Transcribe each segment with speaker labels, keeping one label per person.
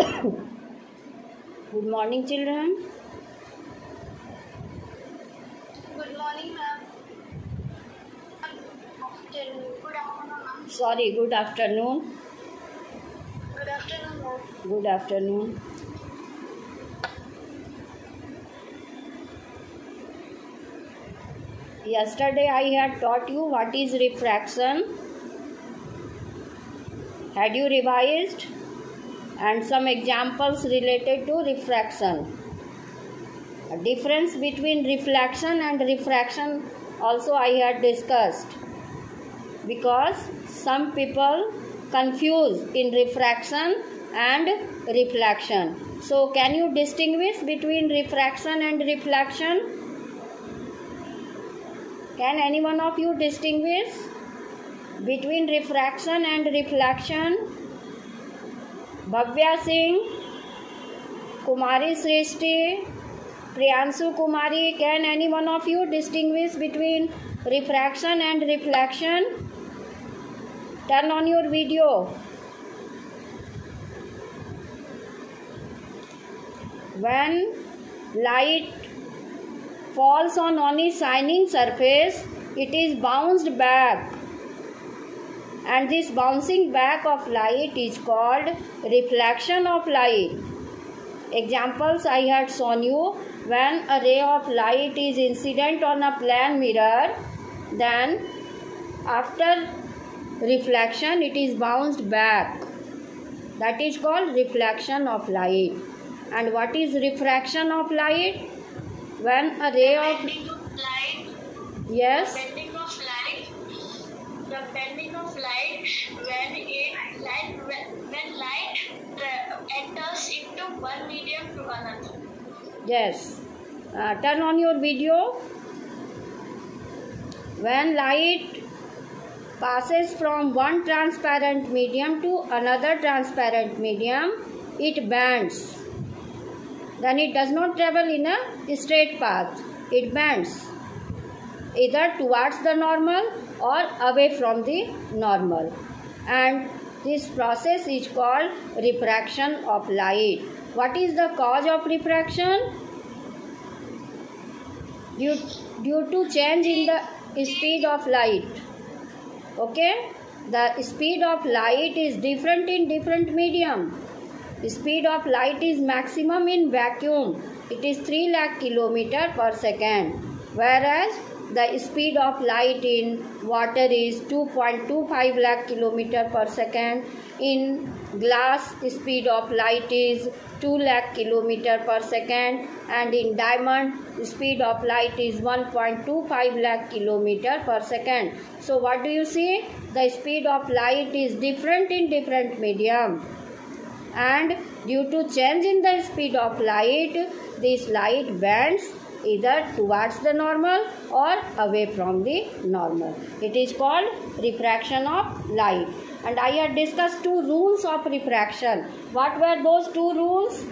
Speaker 1: Good morning, children.
Speaker 2: Good morning, ma'am. Good afternoon, ma'am.
Speaker 1: Sorry, good afternoon.
Speaker 2: Good afternoon, ma'am.
Speaker 1: Good afternoon. Yesterday I had taught you what is refraction. Had you revised? And some examples related to refraction. A difference between reflection and refraction also I had discussed, because some people confuse in refraction and reflection. So can you distinguish between refraction and reflection? Can any one of you distinguish between refraction and reflection? Bhavya Singh, Kumari Srishti, Priyanshu Kumari, can any one of you distinguish between refraction and reflection? Turn on your video. When light falls on a shining surface, it is bounced back, and this bouncing back of light is called reflection of light. Examples I had shown you: when a ray of light is incident on a plane mirror, then after reflection it is bounced back. That is called reflection of light. And what is refraction of light? When a ray of
Speaker 2: light.
Speaker 1: yes,
Speaker 2: The bending of light when light enters into one medium to another.
Speaker 1: yes. Turn on your video. When light passes from one transparent medium to another transparent medium, it bends. Then it does not travel in a straight path. It bends either towards the normal or away from the normal. And this process is called refraction of light. What is the cause of refraction? Due to change in the speed of light. Okay? The speed of light is different in different medium. The speed of light is maximum in vacuum. It is 3 lakh km per second. Whereas the speed of light in water is 2.25 lakh km per second. In glass, speed of light is 2 lakh km per second. And in diamond, speed of light is 1.25 lakh km per second. So what do you see? The speed of light is different in different medium. And due to change in the speed of light, this light bends either towards the normal or away from the normal. It is called refraction of light. And I had discussed 2 rules of refraction. What were those 2 rules?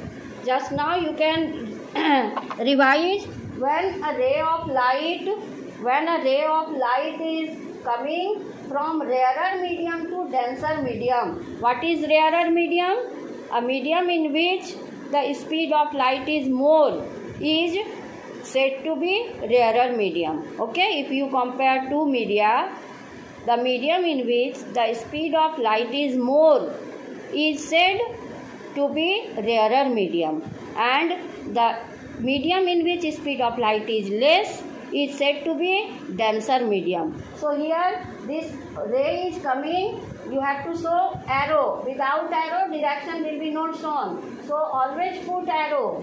Speaker 1: Just now you can revise. When a ray of light is coming from rarer medium to denser medium. What is rarer medium? A medium in which the speed of light is more is said to be rarer medium. Okay, if you compare 2 media, the medium in which the speed of light is more is said to be rarer medium, and the medium in which speed of light is less is said to be denser medium. So here this ray is coming, you have to show arrow. Without arrow, direction will be not shown. So always put arrow.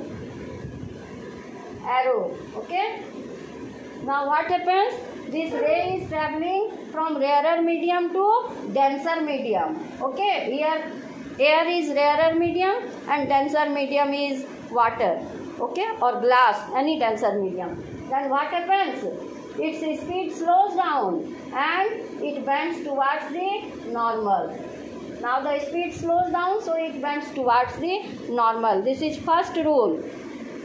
Speaker 1: Okay. Now what happens? This ray is traveling from rarer medium to denser medium. Okay. Here air is rarer medium and denser medium is water. Okay, or glass, any denser medium. Then what happens? Its speed slows down and it bends towards the normal. Now the speed slows down, so it bends towards the normal. This is first rule.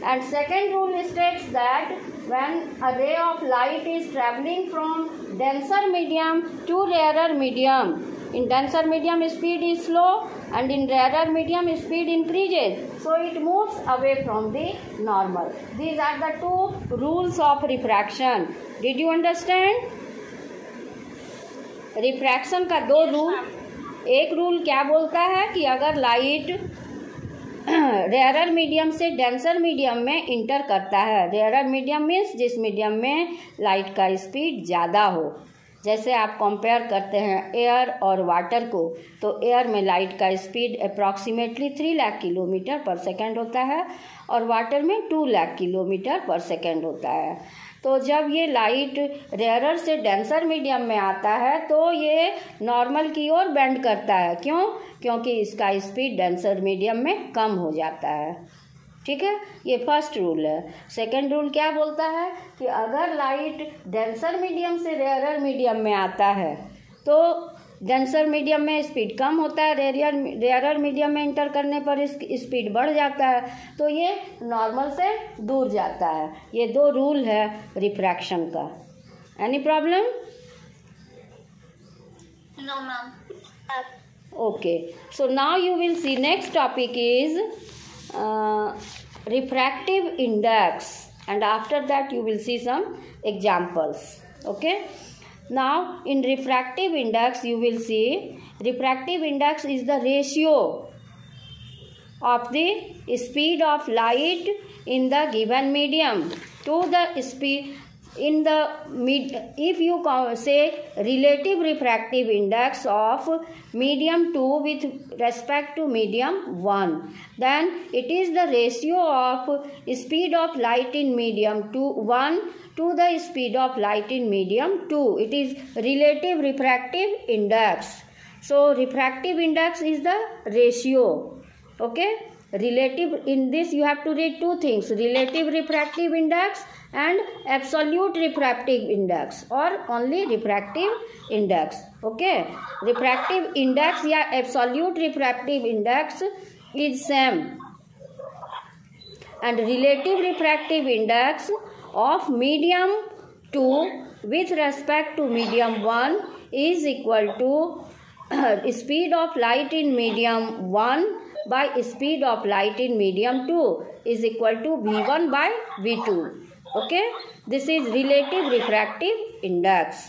Speaker 1: And second rule states that when a ray of light is traveling from denser medium to rarer medium, In denser medium, speed is slow, and in rarer medium, speed increases. So it moves away from the normal. These are the two rules of refraction. Did you understand? Refraction का दो rule. एक rule क्या बोलता है कि अगर light rarer medium से denser medium में इंटर करता है. रेयरर मीडियम मीन्स जिस मीडियम में लाइट का स्पीड ज़्यादा हो. जैसे आप कंपेयर करते हैं एयर और वाटर को, तो एयर में लाइट का speed approximately 3 lakh kilometre per second होता है और वाटर में 2 लाख किलोमीटर पर सेकेंड होता है. तो जब ये लाइट रेयरर से डेंसर मीडियम में आता है तो ये नॉर्मल की ओर बेंड करता है. क्यों? क्योंकि इसका स्पीड डेंसर मीडियम में कम हो जाता है. ठीक है, ये फर्स्ट रूल है. सेकंड रूल क्या बोलता है कि अगर लाइट डेंसर मीडियम से रेयरर मीडियम में आता है तो डेंसर मीडियम में स्पीड कम होता है, रेयरर मीडियम में इंटर करने पर इसकी स्पीड बढ़ जाता है, तो ये नॉर्मल से दूर जाता है. ये दो रूल है रिफ्रैक्शन का. Any problem?
Speaker 2: No ma'am.
Speaker 1: Okay, so now you will see next topic is refractive index, and after that you will see some examples. Okay, now in refractive index you will see refractive index is the ratio of the speed of light in the given medium to the speed in the if you say relative refractive index of medium 2 with respect to medium 1, then it is the ratio of speed of light in medium 1 to the speed of light in medium 2. It is relative refractive index. So refractive index is the ratio. Okay, relative, in this you have to read two things: relative refractive index and absolute refractive index, or only refractive index. Okay, refractive index या absolute refractive index is same, and relative refractive index of medium 2 with respect to medium 1 is equal to speed of light in medium 1 by speed of light in medium 2 is equal to V1 by V2. Okay, this is relative refractive index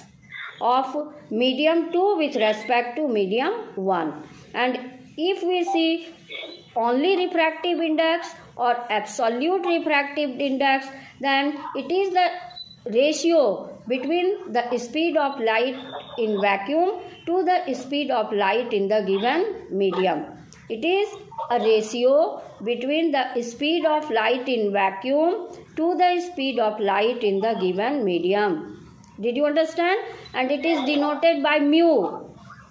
Speaker 1: of medium 2 with respect to medium 1. And if we see only refractive index or absolute refractive index, then it is the ratio between the speed of light in vacuum to the speed of light in the given medium. It is a ratio between the speed of light in vacuum to the speed of light in the given medium. Did you understand? And it is denoted by mu.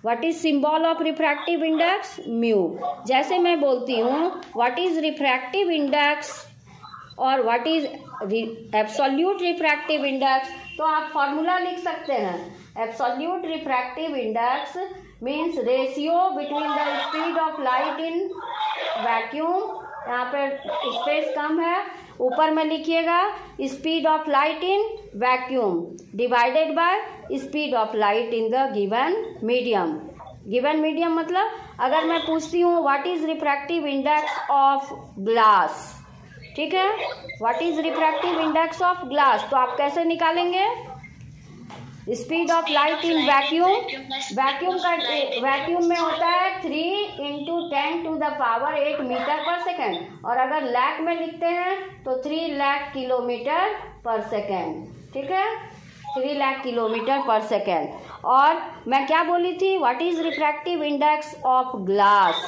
Speaker 1: What is symbol of refractive index? Mu. जैसे मैं बोलती हूँ what is refractive index और what is absolute refractive index, तो आप formula लिख सकते हैं. Absolute refractive index means ratio between the speed of light in vacuum, यहाँ पर स्पेस कम है, ऊपर में लिखिएगा speed of light in vacuum divided by speed of light in the given medium. Given medium मतलब अगर मैं पूछती हूँ what is refractive index of glass, ठीक है, what is refractive index of glass, तो आप कैसे निकालेंगे? Speed of light in vacuum, vacuum में होता है 3 × 10⁸ मीटर पर सेकेंड, और अगर लाख में लिखते हैं तो 3 लाख किलोमीटर पर सेकेंड. ठीक है, 3 लाख किलोमीटर पर सेकेंड. और मैं क्या बोली थी, what is refractive index of glass,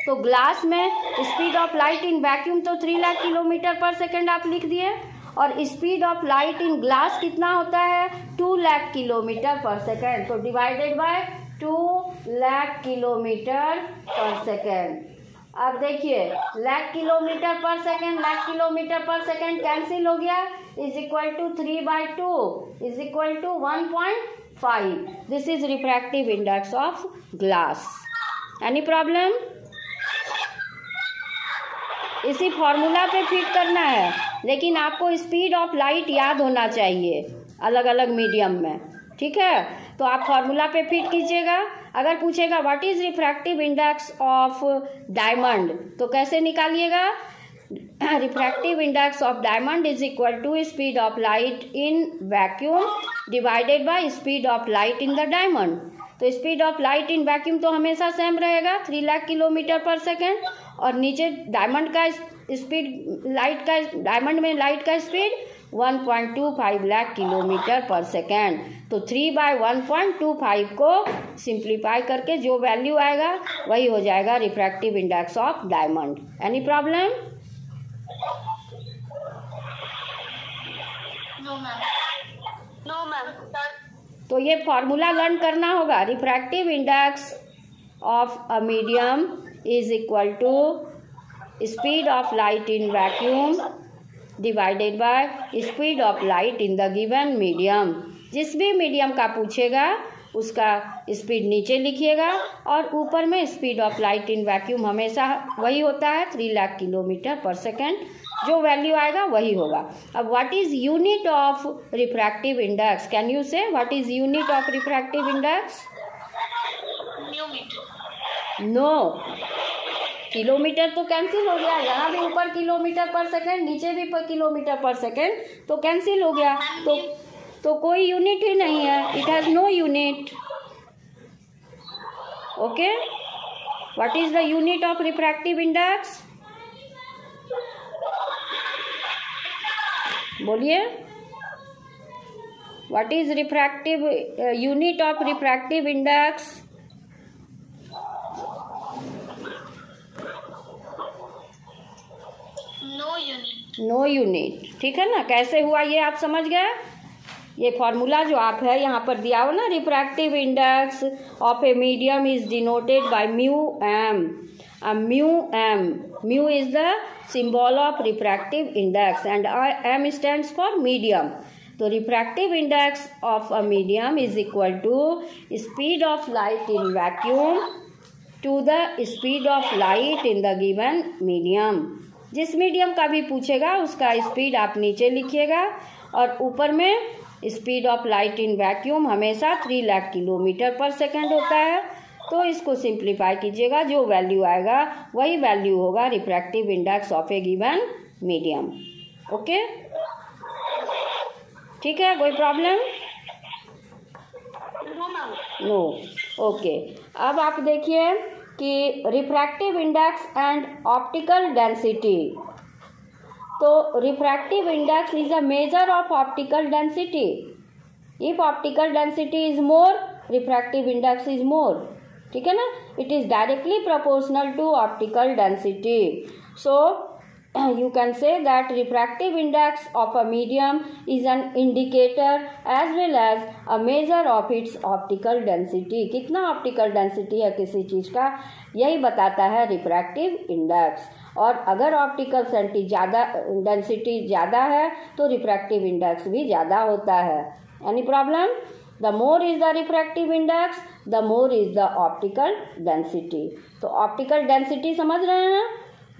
Speaker 1: तो ग्लास में speed of light in vacuum तो 3 लाख किलोमीटर पर सेकेंड आप लिख दिए, और speed of light in glass कितना होता है 2 लाख किलोमीटर पर सेकेंड, तो divided by 2 lakh kilometre per second. अब देखिए lakh kilometre per second, lakh kilometre per second cancel हो गया, is equal to 3/2 is equal to 1.5. This is refractive index of glass. Any problem? इसी formula पे फिट करना है, लेकिन आपको स्पीड ऑफ लाइट याद होना चाहिए अलग अलग मीडियम में. ठीक है, तो आप फॉर्मूला पे फिट कीजिएगा. अगर पूछेगा what is refractive index of diamond, तो कैसे निकालिएगा? Refractive index of diamond is equal to speed of light in vacuum divided by speed of light in the diamond. तो speed of light in vacuum तो हमेशा same रहेगा 3 lakh kilometre per second, और नीचे diamond का स्पीड, लाइट का, diamond में light का speed 1.25 lakh kilometre per second. तो 3/1.25 को सिंप्लीफाई करके जो वैल्यू आएगा वही हो जाएगा refractive index of diamond. Any problem?
Speaker 2: No ma'am.
Speaker 1: तो ये फॉर्मूला लर्न करना होगा। Refractive index of a medium is equal to speed of light in vacuum divided by speed of light in the given medium. जिस भी medium का पूछेगा उसका speed नीचे लिखिएगा और ऊपर में speed of light in vacuum हमेशा वही होता है 3 लाख किलोमीटर पर सेकेंड। जो वैल्यू आएगा वही होगा। अब what is unit of refractive index? Can you say what is unit of refractive index? No, kilometre तो कैंसिल हो गया, यहाँ भी ऊपर किलोमीटर पर सेकेंड, नीचे भी किलोमीटर पर सेकेंड, तो कैंसिल हो गया। तो कोई यूनिट ही नहीं है, it has no unit. Okay, what is the unit of refractive index? बोलिए, what is refractive unit of refractive index? No unit. ठीक है ना? कैसे हुआ ये आप समझ गए? ये फॉर्मूला जो आप है यहाँ पर दिया हो ना, refractive index of a medium is denoted by mu M. Mu is the symbol of refractive index and m stands for medium. तो refractive index of a medium is equal to speed of light in vacuum to the speed of light in the given medium. जिस medium का भी पूछेगा उसका speed आप नीचे लिखिएगा और ऊपर में speed of light in vacuum हमेशा 3 लाख किलोमीटर पर सेकेंड होता है। तो इसको सिंप्लीफाई कीजिएगा, जो वैल्यू आएगा वही वैल्यू होगा refractive index of A given medium. Okay, ठीक है, कोई प्रॉब्लम? नो। ओके, अब आप देखिए कि refractive index and optical density. तो refractive index is a measure of optical density. If optical density is more, refractive index is more. ठीक है ना? It is directly proportional to optical density. So you can say that refractive index of a medium is an indicator as well as a measure of its optical density. कितना optical density है किसी चीज़ का, यही बताता है refractive index. और अगर optical density ज़्यादा है तो रिफ्रैक्टिव इंडेक्स भी ज़्यादा होता है। Any problem? The more is the refractive index, the more is the optical density. तो ऑप्टिकल डेंसिटी समझ रहे हैं?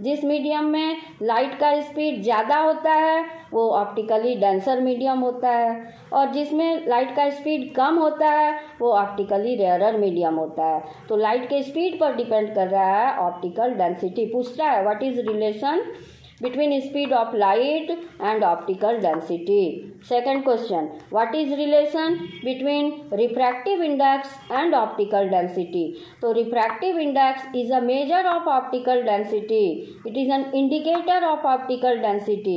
Speaker 1: जिस मीडियम में लाइट का स्पीड ज़्यादा होता है वो ऑप्टिकली डेंसर मीडियम होता है, और जिसमें लाइट का स्पीड कम होता है वो ऑप्टिकली रेयरर मीडियम होता है। तो लाइट के स्पीड पर डिपेंड कर रहा है ऑप्टिकल डेंसिटी। पूछता है what is relation between speed of light and optical density. Second question, what is relation between refractive index and optical density? So refractive index is a measure of optical density. It is an indicator of optical density.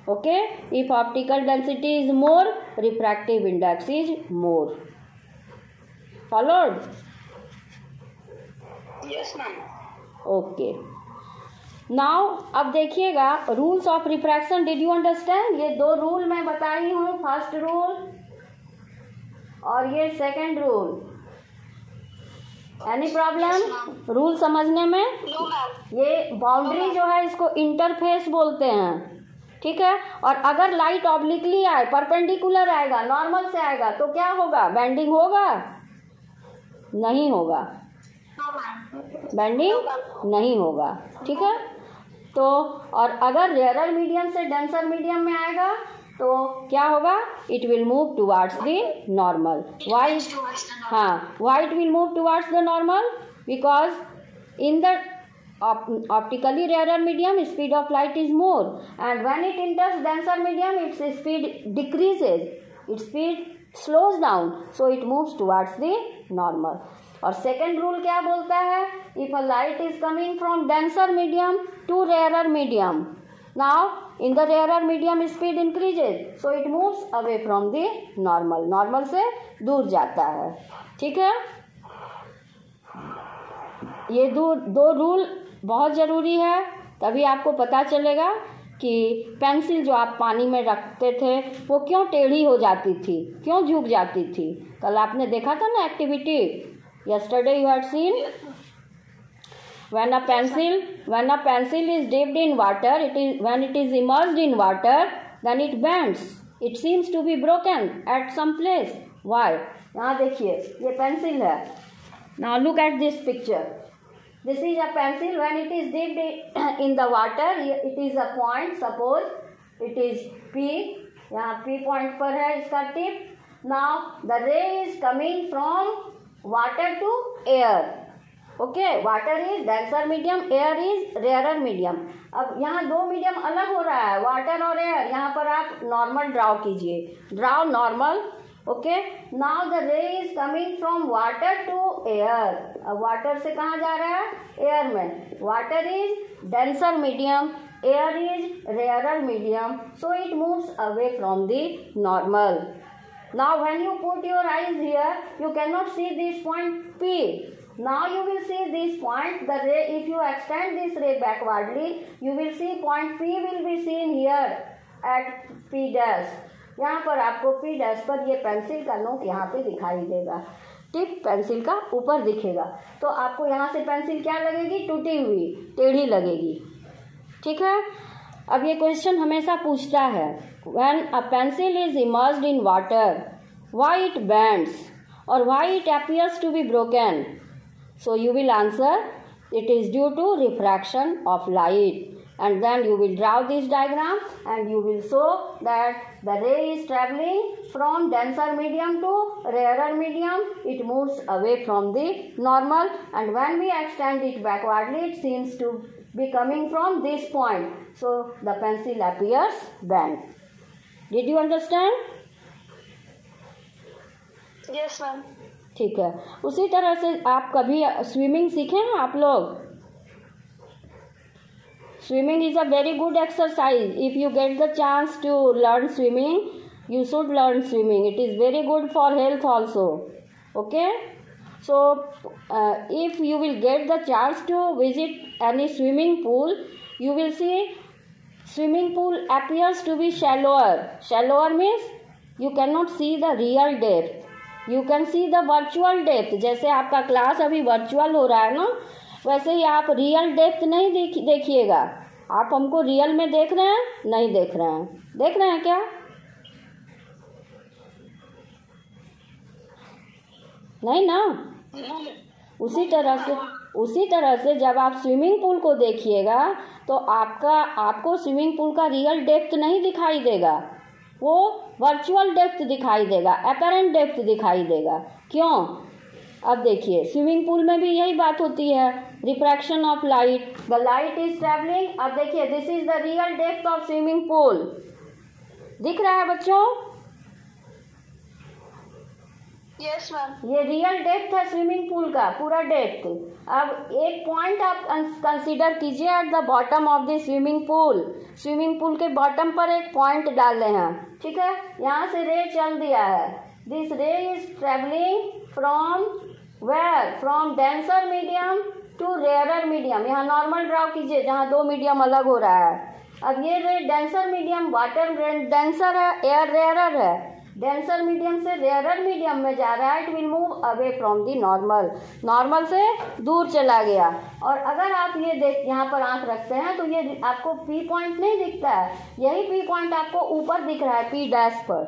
Speaker 1: Okay, if optical density is more, refractive index is more. Followed?
Speaker 2: Yes ma'am.
Speaker 1: Okay. Now अब देखिएगा rules of refraction. Did you understand? ये 2 rule मैं बताई हूँ, first rule और ये second rule. Any problem rule समझने में?
Speaker 2: No ma'am.
Speaker 1: ये बाउंड्री जो है इसको इंटरफेस बोलते हैं। ठीक है, और अगर लाइट ऑब्लिकली आए, परपेंडिकुलर आएगा, नॉर्मल से आएगा तो क्या होगा? बेंडिंग होगा? नहीं होगा, बेंडिंग नहीं होगा। ठीक है, तो और अगर रेयरर मीडियम से डेंसर मीडियम में आएगा तो क्या होगा, it will move towards the normal. Why? हाँ, why it will move towards the normal? Because in the optically rarer medium, speed of light is more, and when it enters denser medium, its speed decreases, its speed slows down, so it moves towards the normal. और second rule क्या बोलता है, if a light is coming from denser medium to rarer medium, now in the rarer medium speed increases, so it moves away from the normal. normal से दूर जाता है. ठीक है, ये दो रूल बहुत ज़रूरी है, तभी आपको पता चलेगा कि पेंसिल जो आप पानी में रखते थे वो क्यों टेढ़ी हो जाती थी, क्यों झुक जाती थी. कल आपने देखा था ना activity, yesterday you had seen when a pencil is dipped in water, when it is immersed in water, then it bends, it seems to be broken at some place. Why? यहाँ देखिए, ये पेंसिल है. Now look at this picture. This is a pencil. When it is dipped in the water, it is a point. Suppose it is P. यहाँ P point पर है इसका tip. Now the ray is coming from water to air. Okay, water is denser medium, air is rarer medium. अब यहाँ दो medium अलग हो रहा है, वाटर और एयर. यहाँ पर आप नॉर्मल ड्राउ कीजिए. Draw normal. Okay, now the ray is coming from water to air. अब वाटर से कहाँ जा रहा है, एयर में. Water is denser medium, air is rarer medium, so it moves away from the normal. Now when you put your eyes here, you can not see this point P. Now you will see this point, the ray, if you extend this ray backwardly, you will see point P will be seen here at P dash. यहाँ पर आपको P dash पर ये pencil का नोक यहाँ पे दिखाई देगा, टिप पेंसिल का ऊपर दिखेगा. तो आपको यहाँ से पेंसिल क्या लगेगी, टूटी हुई, टेढ़ी लगेगी. ठीक है, अब ये क्वेश्चन हमेशा पूछता है, when a pencil is immersed in water, why it bends और why it appears to be broken. So you will answer, it is due to refraction of light. And then you will draw this diagram and you will show that the ray is traveling from denser medium to rarer medium. It moves away from the normal, and when we extend it backwardly, it seems to be coming from this point. So the pencil appears bent. Did you understand?
Speaker 2: Yes, ma'am.
Speaker 1: ठीक है, उसी तरह से आप कभी swimming सीखे हैं आप लोग. Swimming is a very good exercise. If you get the chance to learn swimming, you should learn swimming. It is very good for health also. Okay? So, if you will get the chance to visit any swimming pool, you will see swimming pool appears to be shallower. Shallower means you cannot see the real depth. You can see the virtual depth. जैसे आपका class अभी virtual हो रहा है ना, वैसे ही आप real depth नहीं देखिएगा. आप हमको रियल में देख रहे हैं, नहीं देख रहे हैं. देख रहे हैं क्या? नहीं ना. उसी तरह से जब आप स्विमिंग पूल को देखिएगा तो आपको स्विमिंग पूल का रियल डेप्थ नहीं दिखाई देगा, वो वर्चुअल डेप्थ दिखाई देगा, अपरेंट डेप्थ दिखाई देगा. क्यों? अब देखिए, स्विमिंग पूल में भी यही बात होती है, refraction of light. The light is travelling. अब देखिए, this is the real depth of swimming pool. दिख रहा है बच्चों?
Speaker 2: Yes ma'am.
Speaker 1: ये रियल डेप्थ है स्विमिंग पूल का, पूरा डेप्थ. अब एक पॉइंट आप कंसीडर कीजिए eight the bottom of the swimming pool. Swimming pool के बॉटम पर एक पॉइंट डाले हैं. ठीक है, यहाँ से रे चल दिया है. This ray is travelling from where, from denser medium to rarer medium. यहाँ नॉर्मल ड्रॉ कीजिए जहाँ दो मीडियम अलग हो रहा है. अब ये रे डेंसर मीडियम, वाटर डेंसर है, एयर रेयरर है. डेंसर मीडियम से रेयरर मीडियम में जा रहा है. It will move away from the normal. Normal से दूर चला गया. और अगर आप ये यहाँ पर आंख रखते हैं तो ये आपको पी पॉइंट नहीं दिखता है, यही पी पॉइंट आपको ऊपर दिख रहा है पी डैश पर.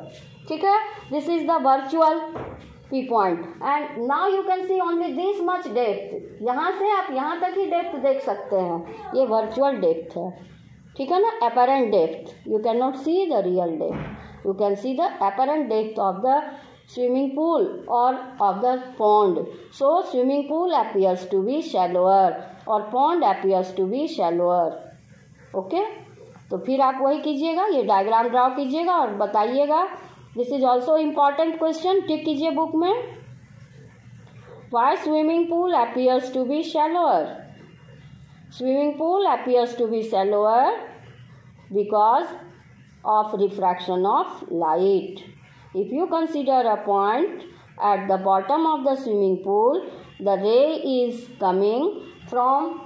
Speaker 1: ठीक है, this is the virtual P point, and now you can see only this much depth. यहाँ से आप यहाँ तक ही डेप्थ देख सकते हैं, ये वर्चुअल डेप्थ है. ठीक है ना, apparent depth. You cannot see the real depth. You can see the apparent depth of the swimming pool or of the pond. So swimming pool appears to be shallower or pond appears to be shallower. Okay? तो फिर आप वही कीजिएगा, ये diagram draw कीजिएगा और बताइएगा. This is also important question, tick कीजिए बुक में. Why swimming pool appears to be shallower? Swimming pool appears to be shallower because of refraction of light. If you consider a point at the bottom of the swimming pool, the ray is coming from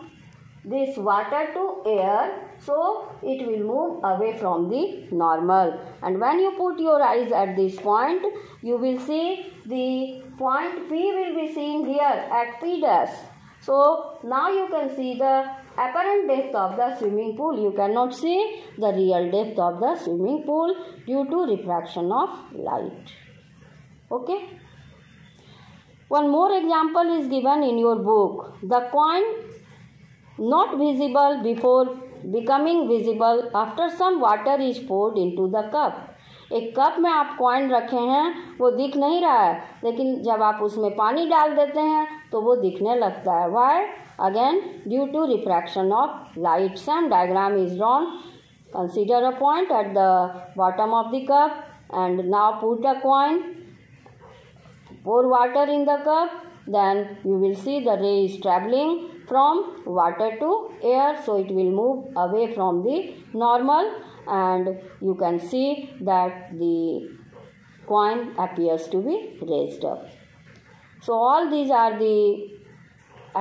Speaker 1: this water to air, so it will move away from the normal. And when you put your eyes at this point, you will see the point P will be seen here at P dash. So now you can see the apparent depth of the swimming pool. You cannot see the real depth of the swimming pool due to refraction of light. Okay. One more example is given in your book. The coin not visible before becoming visible after some water is poured into the cup. एक cup में आप coin रखे हैं, वो दिख नहीं रहा है, लेकिन जब आप उसमें पानी डाल देते हैं तो वो दिखने लगता है. Why? Again due to refraction of light. Some diagram is drawn. Consider a point at the bottom of the cup and now put a coin, pour water in the cup, then you will see the ray is traveling from water to air, so it will move away from the normal and you can see that the coin appears to be raised up. So all these are the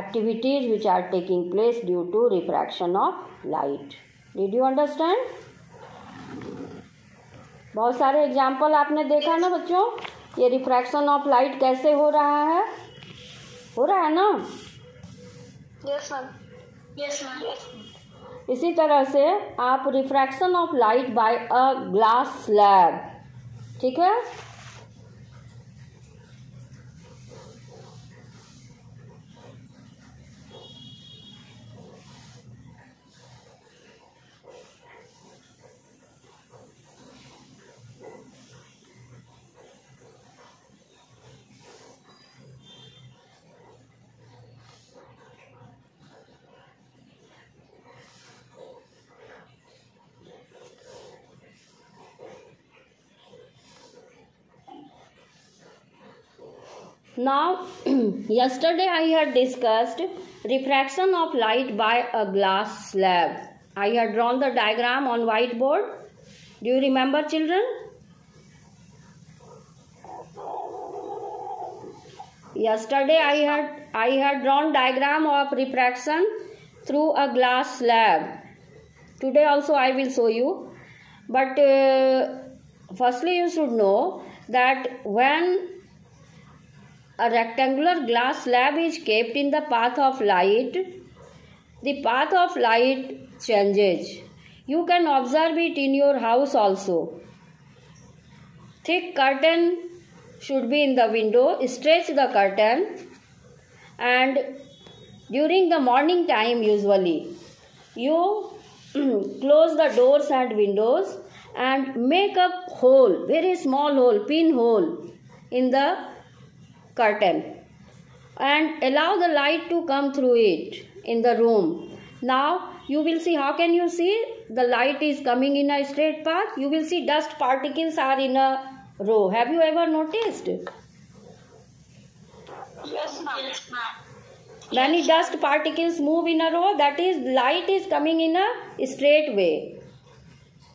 Speaker 1: activities which are taking place due to refraction of light. Did you understand? बहुत सारे example आपने देखा ना बच्चों, ये refraction of light कैसे हो रहा है ना?
Speaker 2: Yes ma'am. Yes ma'am.
Speaker 1: इसी तरह से आप refraction of light by a glass slab, ठीक है, Now, yesterday I had discussed refraction of light by a glass slab. I had drawn the diagram on whiteboard. Do you remember, children? Yesterday I had drawn diagram of refraction through a glass slab. Today also I will show you. But firstly you should know that when a rectangular glass slab is kept in the path of light, the path of light changes. You can observe it in your house also. Thick curtain should be in the window. Stretch the curtain, and during the morning time usually you close the doors and windows and make a hole, very small hole, pin hole in the curtain and allow the light to come through it in the room. Now you will see, how can you see? The light is coming in a straight path. You will see dust particles are in a row. Have you ever noticed?
Speaker 2: Yes ma'am.
Speaker 1: Many dust particles move in a row, that is light is coming in a straight way.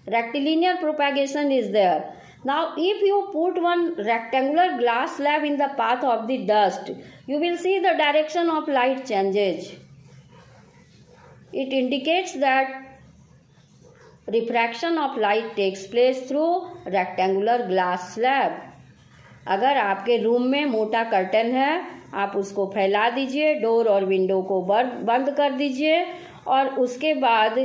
Speaker 1: Rectilinear propagation is there. Now if you put one rectangular glass slab in the path of the dust, you will see the direction of light changes. It indicates that refraction of light takes place through rectangular glass slab. अगर आपके room में मोटा curtain है, आप उसको फैला दीजिए, door और विंडो को बंद कर दीजिए और उसके बाद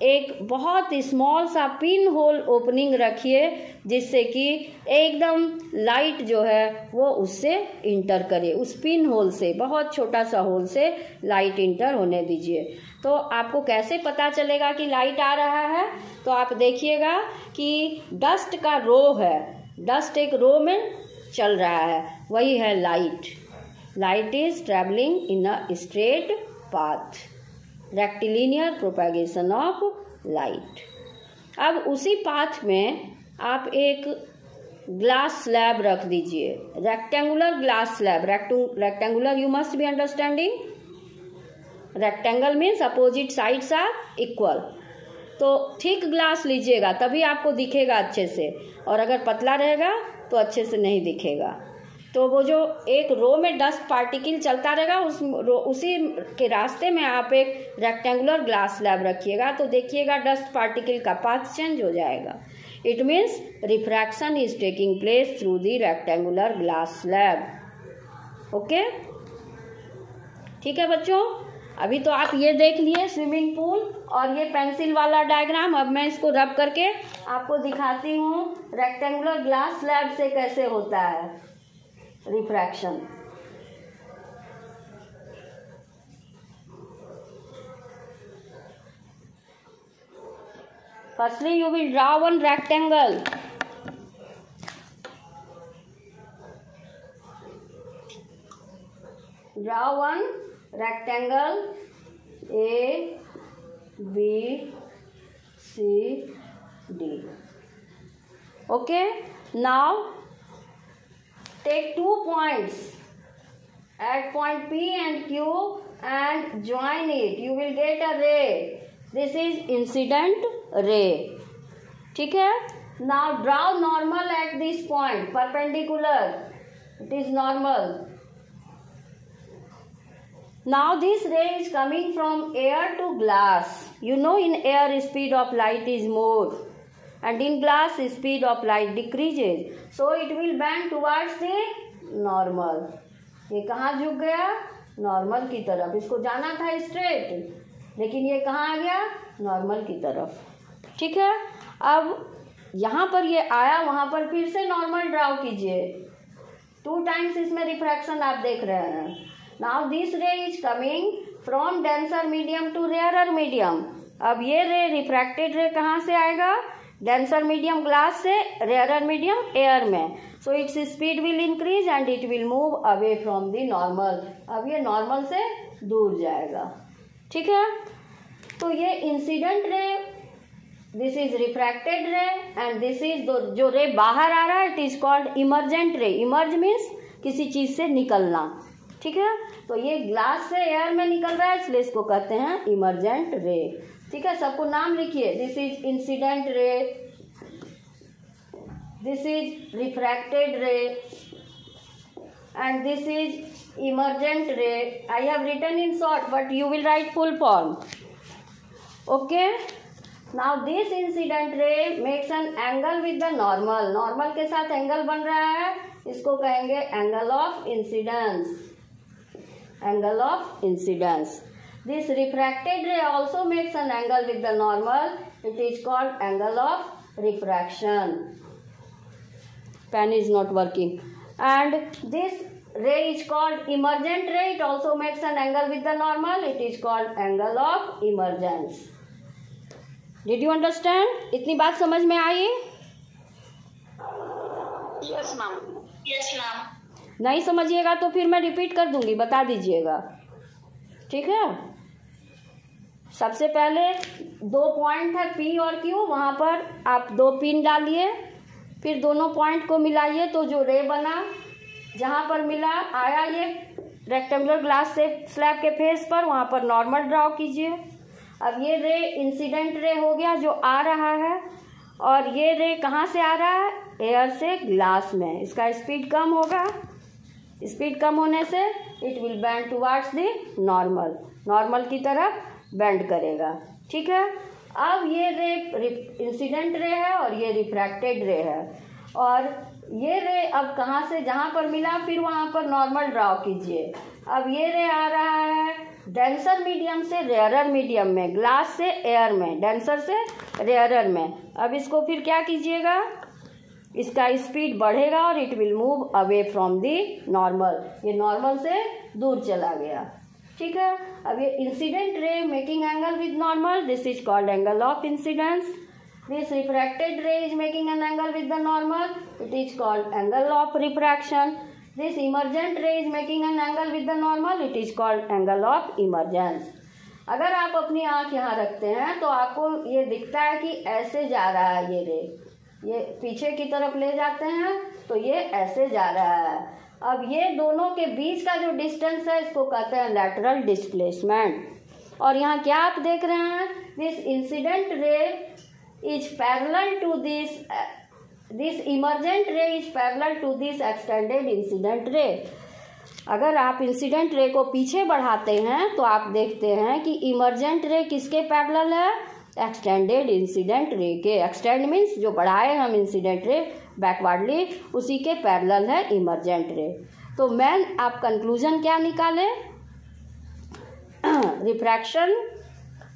Speaker 1: एक बहुत स्मॉल सा पिन होल ओपनिंग रखिए, जिससे कि एकदम लाइट जो है वो उससे इंटर करे, उस पिन होल से, बहुत छोटा सा होल से लाइट इंटर होने दीजिए। तो आपको कैसे पता चलेगा कि लाइट आ रहा है? तो आप देखिएगा कि डस्ट का रो है, डस्ट एक रो में चल रहा है, वही है light. Light is travelling in a straight path, rectilinear propagation of light. अब उसी पाथ में आप एक ग्लास स्लैब रख दीजिए, rectangular glass slab. Rectangular you must be understanding, rectangle means opposite sides are equal. तो थिक ग्लास लीजिएगा तभी आपको दिखेगा अच्छे से, और अगर पतला रहेगा तो अच्छे से नहीं दिखेगा। तो वो जो एक रो में डस्ट पार्टिकल चलता रहेगा, उसी के रास्ते में आप एक रेक्टेंगुलर ग्लास स्लैब रखिएगा, तो देखिएगा डस्ट पार्टिकल का पाथ चेंज हो जाएगा। It means refraction is taking place through the rectangular glass slab. Okay, ठीक है बच्चों। अभी तो आप ये देख लिए स्विमिंग पूल और ये पेंसिल वाला डायग्राम। अब मैं इसको रब करके आपको दिखाती हूँ रेक्टेंगुलर ग्लास स्लैब से कैसे होता है refraction. Firstly, you will draw one rectangle. Draw one rectangle A, B, C, D. Okay. Now take 2 points at point P and Q and join it. You will get a ray. This is incident ray. ठीक है. Now draw normal at this point, perpendicular. It is normal. Now this ray is coming from air to glass. You know in air speed of light is more, and in glass speed of light decreases. So it will bend towards the normal. ये कहाँ झुक गया? Normal की तरफ. इसको जाना था straight, लेकिन ये कहाँ आ गया? नॉर्मल की तरफ. ठीक है. अब यहाँ पर ये आया, वहाँ पर फिर से नॉर्मल ड्राउ कीजिए. 2 टाइम्स इसमें रिफ्रैक्शन आप देख रहे हैं. Now this ray is coming from denser medium to rarer medium. अब ये रे रिफ्रैक्टेड रे कहाँ से आएगा? डेंसर मीडियम ग्लास से, रेयरर मीडियम एयर में. So its speed will increase and it will move away from the normal. अब ये normal से दूर जाएगा. ठीक है. तो ये incident ray, this is refracted ray, and this is जो रे बाहर आ रहा है, इट इज कॉल्ड इमर्जेंट रे. इमर्ज मीन्स किसी चीज से निकलना. ठीक है. तो ये ग्लास से एयर में निकल रहा है, इसलिए इसको कहते हैं इमर्जेंट रे. ठीक है. सबको नाम लिखिए. दिस इज इंसिडेंट रे, दिस इज रिफ्रैक्टेड रे, and this is emergent ray. I have written in short, but you will write full form. Okay. Now this incident ray makes an angle with the normal. Normal के साथ angle बन रहा है, इसको कहेंगे angle of incidence. Angle of incidence. This refracted ray also makes an angle with the normal. It is called angle of refraction. Pen is not working. And this ray is called emergent ray. It also makes an angle with the normal. It is called angle of emergence. Did you understand? इतनी बात समझ में आई?
Speaker 2: Yes, ma'am. Yes, ma'am.
Speaker 1: नहीं समझिएगा तो फिर मैं repeat कर दूंगी, बता दीजिएगा. ठीक है. सबसे पहले 2 पॉइंट है P और Q, वहाँ पर आप 2 पिन डालिए, फिर दोनों पॉइंट को मिलाइए, तो जो रे बना, जहाँ पर मिला आया ये रेक्टेंगुलर ग्लास से स्लैब के फेस पर, वहाँ पर नॉर्मल ड्रॉ कीजिए. अब ये रे इंसिडेंट रे हो गया जो आ रहा है, और ये रे कहाँ से आ रहा है? एयर से ग्लास में. इसका स्पीड कम होगा. स्पीड कम होने से it will bend towards the normal. Normal की तरफ बेंड करेगा. ठीक है. अब ये रे इंसिडेंट रे है और ये रिफ्रैक्टेड रे है, और ये रे अब कहाँ से, जहाँ पर मिला, फिर वहाँ पर नॉर्मल ड्रॉ कीजिए. अब ये रे आ रहा है डेंसर मीडियम से रेयरर मीडियम में, ग्लास से एयर में, डेंसर से रेयरर में। अब इसको फिर क्या कीजिएगा, इसका स्पीड बढ़ेगा और it will move away from the normal, ये नॉर्मल से दूर चला गया। ठीक है, अब ये incident ray making angle with normal, this is called angle of incidence. This refracted रे is making an angle with the normal, it is called angle of refraction. This emergent ray is making an angle with the normal, it is called angle of emergence. अगर आप अपनी आंख यहाँ रखते हैं तो आपको ये दिखता है कि ऐसे जा रहा है ये रे, ये पीछे की तरफ ले जाते हैं तो ये ऐसे जा रहा है। अब ये दोनों के बीच का जो डिस्टेंस है इसको कहते हैं लैटरल डिस्प्लेसमेंट। और यहाँ क्या आप देख रहे हैं, this incident ray is parallel to this emergent ray is parallel to this extended incident ray. अगर आप इंसिडेंट रे को पीछे बढ़ाते हैं तो आप देखते हैं कि इमर्जेंट रे किसके पैरेलल है, एक्सटेंडेड इंसिडेंट रे के। एक्सटेंड मीन्स जो बढ़ाए हम इंसिडेंट रे बैकवर्डली, उसी के पैरेलल है इमर्जेंट रे। तो मैन आप कंक्लूजन क्या निकाले, refraction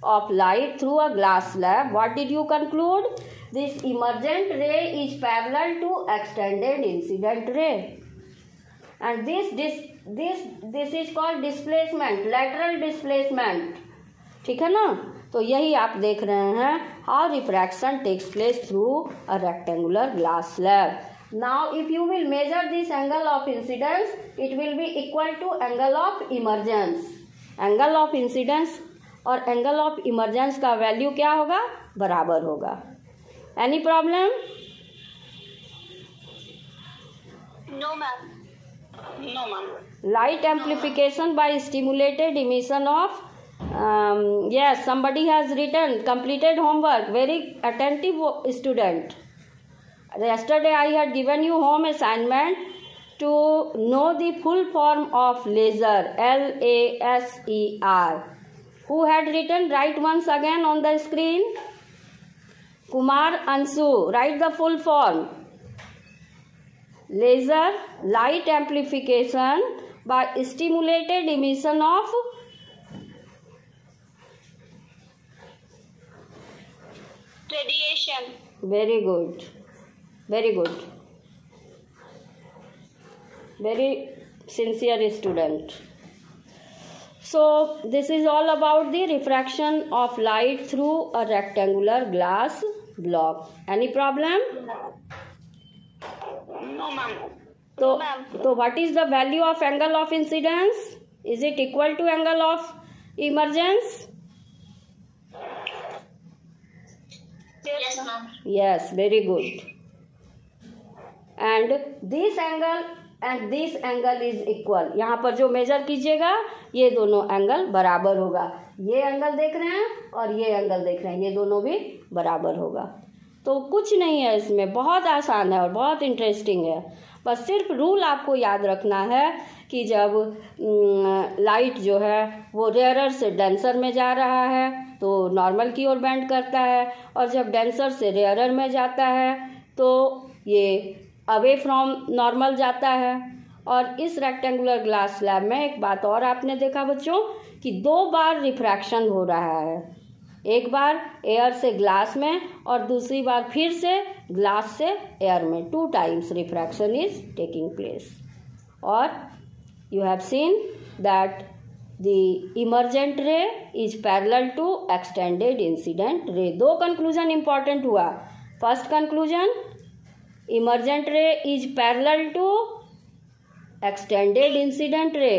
Speaker 1: of light through a glass slab, what did you conclude, this emergent ray is parallel to extended incident ray, and this is called displacement, lateral displacement। ठीक है ना, तो यही आप देख रहे हैं how refraction takes place through a rectangular glass slab। Now if you will measure this angle of incidence, it will be equal to angle of emergence। Angle of incidence और एंगल ऑफ इमरजेंस का value क्या होगा, बराबर होगा। Any problem?
Speaker 2: No ma'am, no ma'am.
Speaker 1: Light amplification by stimulated emission of, yes, somebody has written completed homework, very attentive student। Yesterday I had given you home assignment to know the full form of laser, LASER। Who had written, write once again on the screen, Kumar Ansu, write the full form। Laser, light amplification by stimulated emission of
Speaker 2: radiation।
Speaker 1: very good, very good, very sincere student। So this is all about the refraction of light through a rectangular glass block। Any problem?
Speaker 2: No ma'am।
Speaker 1: तो what is the value of angle of incidence? Is it equal to angle of emergence?
Speaker 2: Yes ma'am।
Speaker 1: Yes, very good। And this angle and this angle is equal। यहाँ पर जो major कीजिएगा ये दोनों angle बराबर होगा। ये एंगल देख रहे हैं और ये एंगल देख रहे हैं, ये दोनों भी बराबर होगा। तो कुछ नहीं है इसमें, बहुत आसान है और बहुत इंटरेस्टिंग है। बस सिर्फ रूल आपको याद रखना है कि जब लाइट जो है वो रेयरर से डेंसर में जा रहा है तो नॉर्मल की ओर बेंड करता है, और जब डेंसर से रेयरर में जाता है तो ये अवे फ्रॉम नॉर्मल जाता है। और इस रेक्टेंगुलर ग्लास स्लैब में एक बात और आपने देखा बच्चों कि 2 बार रिफ्रैक्शन हो रहा है, एक बार एयर से ग्लास में और दूसरी बार फिर से ग्लास से एयर में। 2 times refraction is taking place. और you have seen that the emergent ray is parallel to extended incident ray. 2 conclusion important हुआ। First conclusion, emergent ray is parallel to extended incident ray.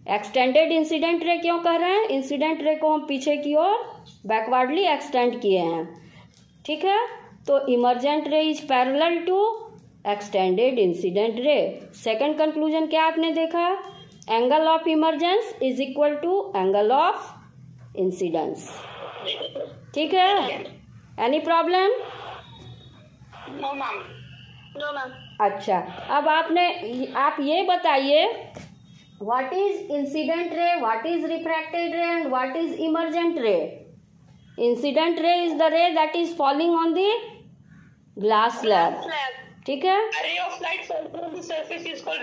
Speaker 1: Extended incident ray क्यों कह रहे हैं, incident ray को हम पीछे की ओर बैकवर्डली एक्सटेंड किए हैं। ठीक है, तो emergent ray is parallel to extended incident ray. Second conclusion क्या आपने देखा, angle of emergence is equal to angle of incidence. ठीक है, any problem?
Speaker 2: No ma'am. No ma'am.
Speaker 1: अच्छा, अब आप ये बताइए, what is incident ray, what is refracted ray and what is emergent ray? Incident ray is the ray that is falling on the glass slab ठीक है.
Speaker 2: A ray of light falling on the surface is called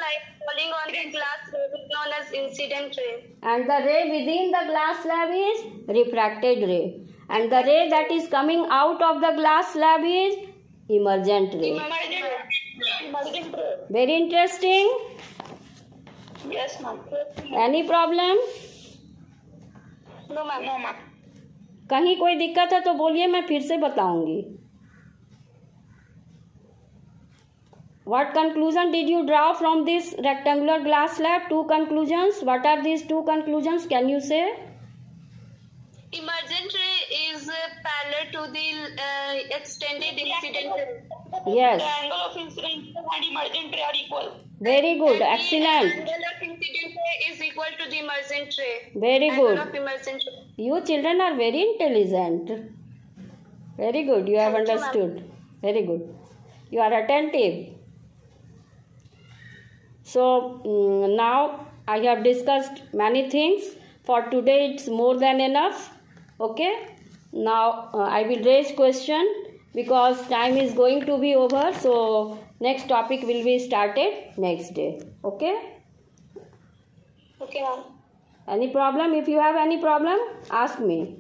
Speaker 2: light falling on the glass slab is known as incident ray.
Speaker 1: And the ray within the glass slab is refracted ray. And the ray that is coming out of the glass slab is emergent ray.
Speaker 2: Emergent ray.
Speaker 1: Very interesting.
Speaker 2: Yes, ma'am.
Speaker 1: Any problem?
Speaker 2: No, ma'am. No, ma'am.
Speaker 1: कहीं कोई दिक्कत है तो बोलिए, मैं फिर से बताऊंगी. What conclusion did you draw from this rectangular glass slab? 2 conclusions. What are these 2 conclusions? Can you say?
Speaker 2: Emergent ray is parallel to the extended incident ray.
Speaker 1: Yes.
Speaker 2: The angle of incident ray and emergent ray are equal.
Speaker 1: Very good.
Speaker 2: And
Speaker 1: Excellent.
Speaker 2: the angle of incident ray is equal to the emergent ray.
Speaker 1: Very good.
Speaker 2: Angle of emergent ray.
Speaker 1: You children are very intelligent. Very good. You have
Speaker 2: Thank you,
Speaker 1: understood. Very good. You are attentive. So now I have discussed many things. For today it's more than enough. Okay. Now I will raise question because time is going to be over. So next topic will be started next day. Okay.
Speaker 2: Okay, ma'am.
Speaker 1: Any problem? If you have any problem, ask me.